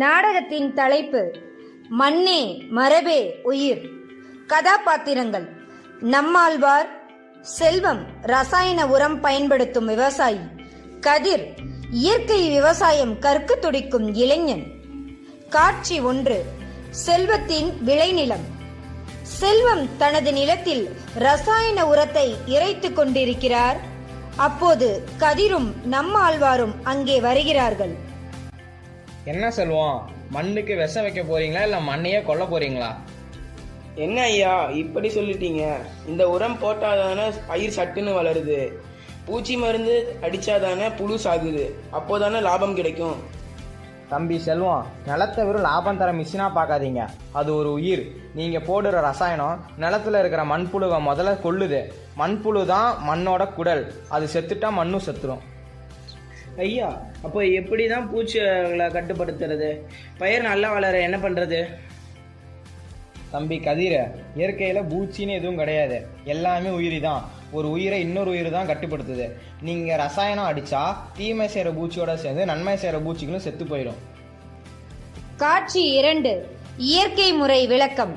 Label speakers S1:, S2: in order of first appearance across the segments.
S1: நாடகத்தின் தலைப்பு மண்ணே மரபே உயிர். கதாபாத்திரங்கள்: நம்மாழ்வார் செல்வம், ரசாயன உரம் பயன்படுத்தும் விவசாயி; கதிர், இயற்கை விவசாயம் கற்க துடிக்கும் இளைஞன். காட்சி 1. செல்வத்தின் விளைநிலம். செல்வம் தனது நிலத்தில் ரசாயன உரத்தை இறைத்துக் கொண்டிருக்கிறார். அப்போது கதிரும் நம்மாழ்வாரும் அங்கே வருகிறார்கள்.
S2: என்ன செல்வம், மண்ணுக்கு விஷம் வைக்க போறீங்களா இல்ல மண்ணையே கொல்ல போறீங்களா?
S3: என்ன ஐயா இப்படி சொல்லிட்டீங்க? இந்த உரம் போட்டாதானே பயிர் சட்டுன்னு வளருது, பூச்சி மருந்து அடிச்சாதானே புழு சாகுது, அப்போதானே லாபம் கிடைக்கும்.
S2: தம்பி செல்வம், நிலத்தை வெறும் லாபம் தர மிஷினா பார்க்காதீங்க. அது ஒரு உயிர். நீங்க போடுற ரசாயனம் நிலத்துல இருக்கிற மண்புழுவை முதல்ல கொல்லுது. மண்புழு தான் மண்ணோட குடல். அது செத்துட்டா மண்ணும் செத்துரும்.
S4: ஐயா, அப்போ எப்படி தான் பூச்சிகளை கட்டுப்படுத்துறது? பயிர் நல்லா வளர என்ன பண்ணுறது?
S2: தம்பி கதிர, இயற்கையில பூச்சின்னு எதுவும் கிடையாது. எல்லாமே உயிரி தான். ஒரு உயிரை இன்னொரு உயிர் தான் கட்டுப்படுத்துது. நீங்க ரசாயனம் அடிச்சா தீமை செய்யற பூச்சியோட சேர்ந்து நன்மை செய்யற பூச்சிகளும் செத்து போயிடும்.
S1: காட்சி 2. இயற்கை முறை விளக்கம்.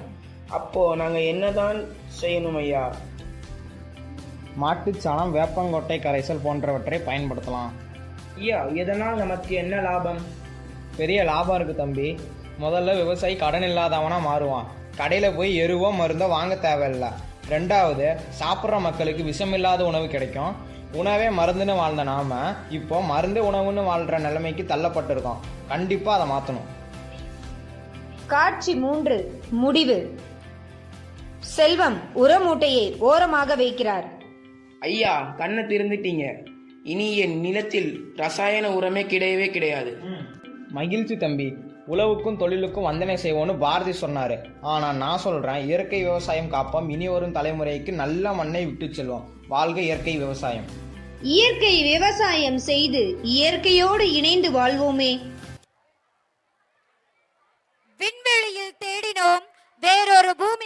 S3: அப்போ நாங்க என்னதான் செய்யணும் ஐயா?
S2: மாட்டுச்சாணம், வேப்பங்கொட்டை கரைசல் போன்றவற்றை பயன்படுத்தலாம்.
S4: ஐயா, இதனால் நமக்கு என்ன லாபம்?
S2: பெரிய லாபம் இருக்கு தம்பி. முதல்ல விவசாயி கடன் இல்லாதவனா மாறுவான். கடையில போய் எருவோ மருந்தோ வாங்க தேவையில்லை. 2வது, சாப்பிட்ற மக்களுக்கு விஷமில்லாத உணவு கிடைக்கும். உணவே மருந்துன்னு வாழ்ந்த நாம இப்போ மருந்து உணவுன்னு வாழ்ற நிலைமைக்கு தள்ளப்பட்டிருக்கோம். கண்டிப்பா அதை மாற்றணும்.
S1: காட்சி 3. முடிவு. செல்வம் உர மூட்டையை ஓரமாக வைக்கிறார்.
S3: ஐயா, கண்ணை திறந்துட்டீங்க. இனி என் நிலத்தில் ரசாயன உரமே கிடையவே கிடையாது.
S2: மகிழ்ச்சி தம்பி. உழவுக்கும் தொழிலுக்கும் வந்தனை செய்வோன்னு பாரதி சொன்னாரு. ஆனா நான் சொல்றேன், இயற்கை விவசாயம் காப்போம். இனி வரும் தலைமுறைக்கு நல்ல மண்ணை விட்டு செல்வோம். வாழ்க இயற்கை விவசாயம்.
S1: இயற்கை விவசாயம் செய்து இயற்கையோடு இணைந்து வாழ்வோமே.
S5: விண்வெளியில் தேடினோம் வேறொரு பூமி